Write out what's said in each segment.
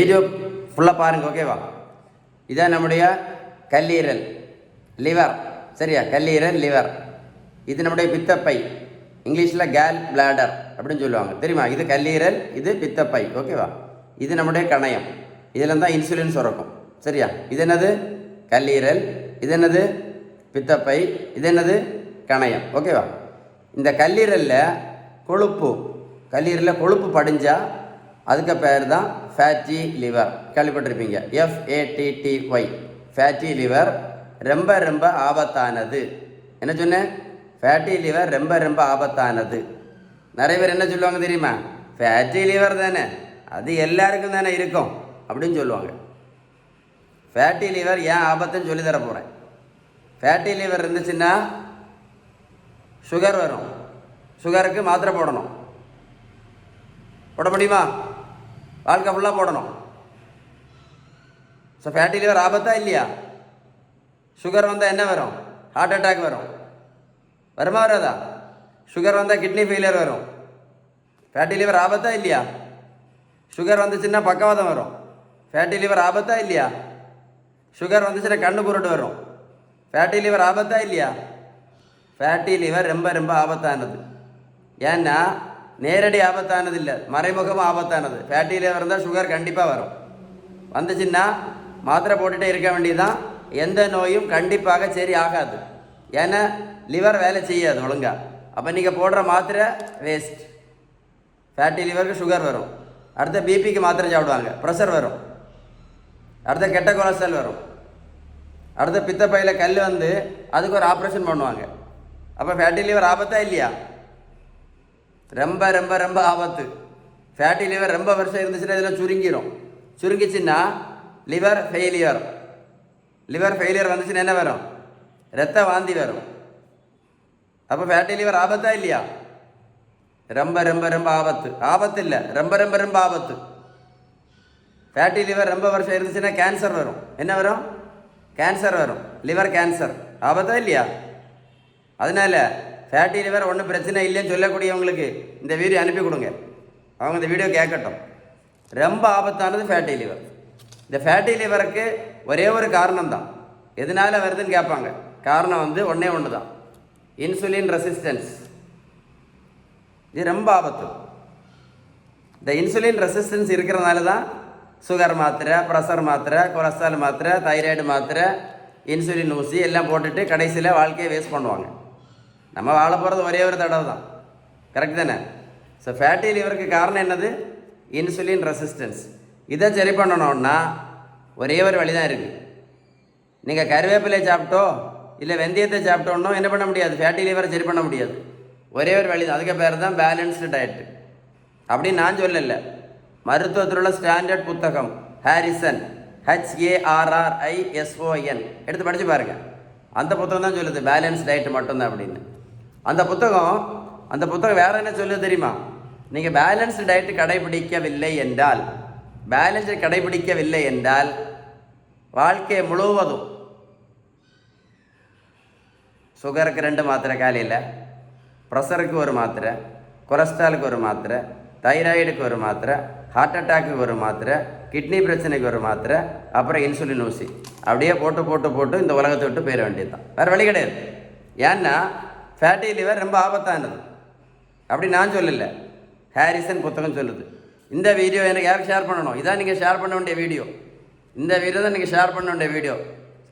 Video ஃபுல்லாக பாருங்கள், ஓகேவா? இதான் நம்முடைய கல்லீரல், லிவர். சரியா? கல்லீரல், லிவர். இது நம்முடைய பித்தப்பை, இங்கிலீஷில் கேல் பிளாடர் அப்படின்னு சொல்லுவாங்க, தெரியுமா? இது கல்லீரல், இது பித்தப்பை, ஓகேவா? இது நம்முடைய கணையம். இதில் தான் இன்சுலின் சுரக்கும். சரியா? இது என்னது? கல்லீரல். இது என்னது? பித்தப்பை. இது என்னது? கணையம், ஓகேவா? இந்த கல்லீரலில் கொழுப்பு படிஞ்சால் அதுக்கு பேர் தான் ஃபேட்டி லிவர். கேள்விப்பட்டிருப்பீங்க, FATTY, ஃபேட்டி லிவர். ரொம்ப ரொம்ப ஆபத்தானது. என்ன சொன்னேன்? ஃபேட்டி லிவர் ரொம்ப ரொம்ப ஆபத்தானது. நிறைய பேர் என்ன சொல்லுவாங்க தெரியுமா? ஃபேட்டி லிவர் தானே, அது எல்லாருக்கும் தானே இருக்கும் அப்படின்னு சொல்லுவாங்க. ஃபேட்டி லிவர் ஏன் ஆபத்துன்னு சொல்லி தர போகிறேன். ஃபேட்டி லிவர் இருந்துச்சுன்னா சுகர் வரும். சுகருக்கு மாத்திரை போடணும். போட முடியுமா? வாழ்க்கை ஃபுல்லாக போடணும். ஸோ ஃபேட்டி லிவர் ஆபத்தா இல்லையா? சுகர் வந்தால் என்ன வரும்? ஹார்ட் அட்டாக் வரும். வருமா வராதா? சுகர் வந்தால் கிட்னி ஃபெயிலியர் வரும். ஃபேட்டி லிவர் ஆபத்தா இல்லையா? சுகர் வந்துச்சுன்னா பக்கவாதம் வரும். ஃபேட்டி லிவர் ஆபத்தா இல்லையா? சுகர் வந்துச்சுன்னா கண்ணு குருட்டு வரும். ஃபேட்டி லிவர் ஆபத்தா இல்லையா? ஃபேட்டி லிவர் ரொம்ப ரொம்ப ஆபத்தானது. ஏன்னா நேரடி ஆபத்தானது இல்லை, மறைமுகமாக ஆபத்தானது. ஃபேட்டி லிவர் இருந்தால் சுகர் கண்டிப்பாக வரும். வந்துச்சுன்னா மாத்திரை போட்டுகிட்டே இருக்க வேண்டியதுதான். எந்த நோயும் கண்டிப்பாக சரி ஆகாது. ஏன்னா லிவர் வேலை செய்யாது ஒழுங்கா. அப்போ நீங்கள் போடுற மாத்திரை வேஸ்ட். ஃபேட்டி லிவருக்கு சுகர் வரும். அடுத்த பிபிக்கு மாத்திரை சாப்பிடுவாங்க, ப்ரெஷர் வரும். அடுத்த கெட்ட கொலஸ்ட்ரால் வரும். அடுத்த பித்தப்பையில் கல் வந்து அதுக்கு ஒரு ஆப்ரேஷன் பண்ணுவாங்க. அப்போ ஃபேட்டி லிவர் ஆபத்தா இல்லையா? ரொம்ப ரொம்ப ரொம்ப ஆபத்து. ஃபேட்டி லிவர் ரொம்ப வருஷம் இருந்துச்சுன்னா இதில் சுருங்கிச்சுன்னா லிவர் ஃபெயிலியர். லிவர் ஃபெயிலியர் வந்துச்சுன்னா என்ன வரும்? ரத்த வாந்தி வரும். அப்போ ஃபேட்டி லிவர் ஆபத்தா இல்லையா? ரொம்ப ரொம்ப ரொம்ப ஆபத்து. ஆபத்து இல்லை, ரொம்ப ரொம்ப ரொம்ப ஆபத்து. ஃபேட்டி லிவர் ரொம்ப வருஷம் இருந்துச்சுன்னா கேன்சர் வரும். என்ன வரும்? கேன்சர் வரும். Liver cancer. ஆபத்தா இல்லையா? அதனால ஃபேட்டி லிவர் ஒன்றும் பிரச்சனை இல்லைன்னு சொல்லக்கூடியவங்களுக்கு இந்த வீடியோ அனுப்பி கொடுங்க. அவங்க இந்த வீடியோ கேட்கட்டும். ரொம்ப ஆபத்தானது ஃபேட்டி லிவர். இந்த ஃபேட்டி லிவருக்கு ஒரே ஒரு காரணம் தான். எதனால் வருதுன்னு கேட்பாங்க. காரணம் வந்து ஒன்று தான், இன்சுலின் ரெசிஸ்டன்ஸ். இது ரொம்ப ஆபத்து. இந்த இன்சுலின் ரெசிஸ்டன்ஸ் இருக்கிறதுனால தான் சுகர் மாத்திரை, ப்ரெஷர் மாத்திரை, கொலஸ்ட்ரால் மாத்திரை, தைராய்டு மாத்திரை, இன்சுலின் ஊசி எல்லாம் போட்டுட்டு கடைசியில் வாழ்க்கையை வேஸ்ட் பண்ணுவாங்க. நம்ம வாழ போகிறது ஒரே ஒரு தடவை தான், கரெக்ட் தானே? ஸோ ஃபேட்டி லிவருக்கு காரணம் என்னது? Insulin resistance. இதை சரி பண்ணணும்னா ஒரே ஒரு வழி தான் இருக்குது. நீங்கள் கருவேப்பிலை சாப்பிட்டோ இல்லை வெந்தயத்தை சாப்பிட்டோன்னோ என்ன பண்ண முடியாது, ஃபேட்டி லிவரை சரி பண்ண முடியாது. ஒரே ஒரு வழி தான். அதுக்கு பேர் தான் பேலன்ஸ்டு டயட்டு. அப்படின்னு நான் சொல்லலை, மருத்துவத்தில் உள்ள ஸ்டாண்டர்ட் புத்தகம் ஹாரிசன், HARRISON எடுத்து படித்து பாருங்கள். அந்த புத்தகம் தான் சொல்லுது பேலன்ஸ் டயட்டு மட்டும்தான் அப்படின்னு. அந்த புத்தகம் வேறு என்ன சொல்லுது தெரியுமா? நீங்கள் பேலன்ஸ்டு டயட்டு கடைபிடிக்கவில்லை என்றால் வாழ்க்கை முழுவதும் சுகருக்கு 2 மாத்திரை காலையில், ப்ரெஷருக்கு ஒரு மாத்திரை, கொலஸ்ட்ராலுக்கு ஒரு மாத்திரை, தைராய்டுக்கு ஒரு மாத்திரை, ஹார்ட் அட்டாக்கு ஒரு மாத்திரை, கிட்னி பிரச்சனைக்கு ஒரு மாத்திரை, அப்புறம் இன்சுலின் ஊசி, அப்படியே போட்டு இந்த உலகத்தை விட்டு போயிட வேண்டியது தான். வேறு வழி கிடையாது. ஏன்னா ஃபேட்டி லிவர் ரொம்ப ஆபத்தானது. அப்படி நான் சொல்லலை, ஹாரிசன் புத்தகம் சொல்லுது. இந்த வீடியோ எனக்கு யாருக்கு ஷேர் பண்ணணும்? இதான் நீங்கள் ஷேர் பண்ண வேண்டிய வீடியோ. இந்த வீடியோ தான் நீங்கள் ஷேர் பண்ண வேண்டிய வீடியோ,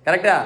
கரெக்டா?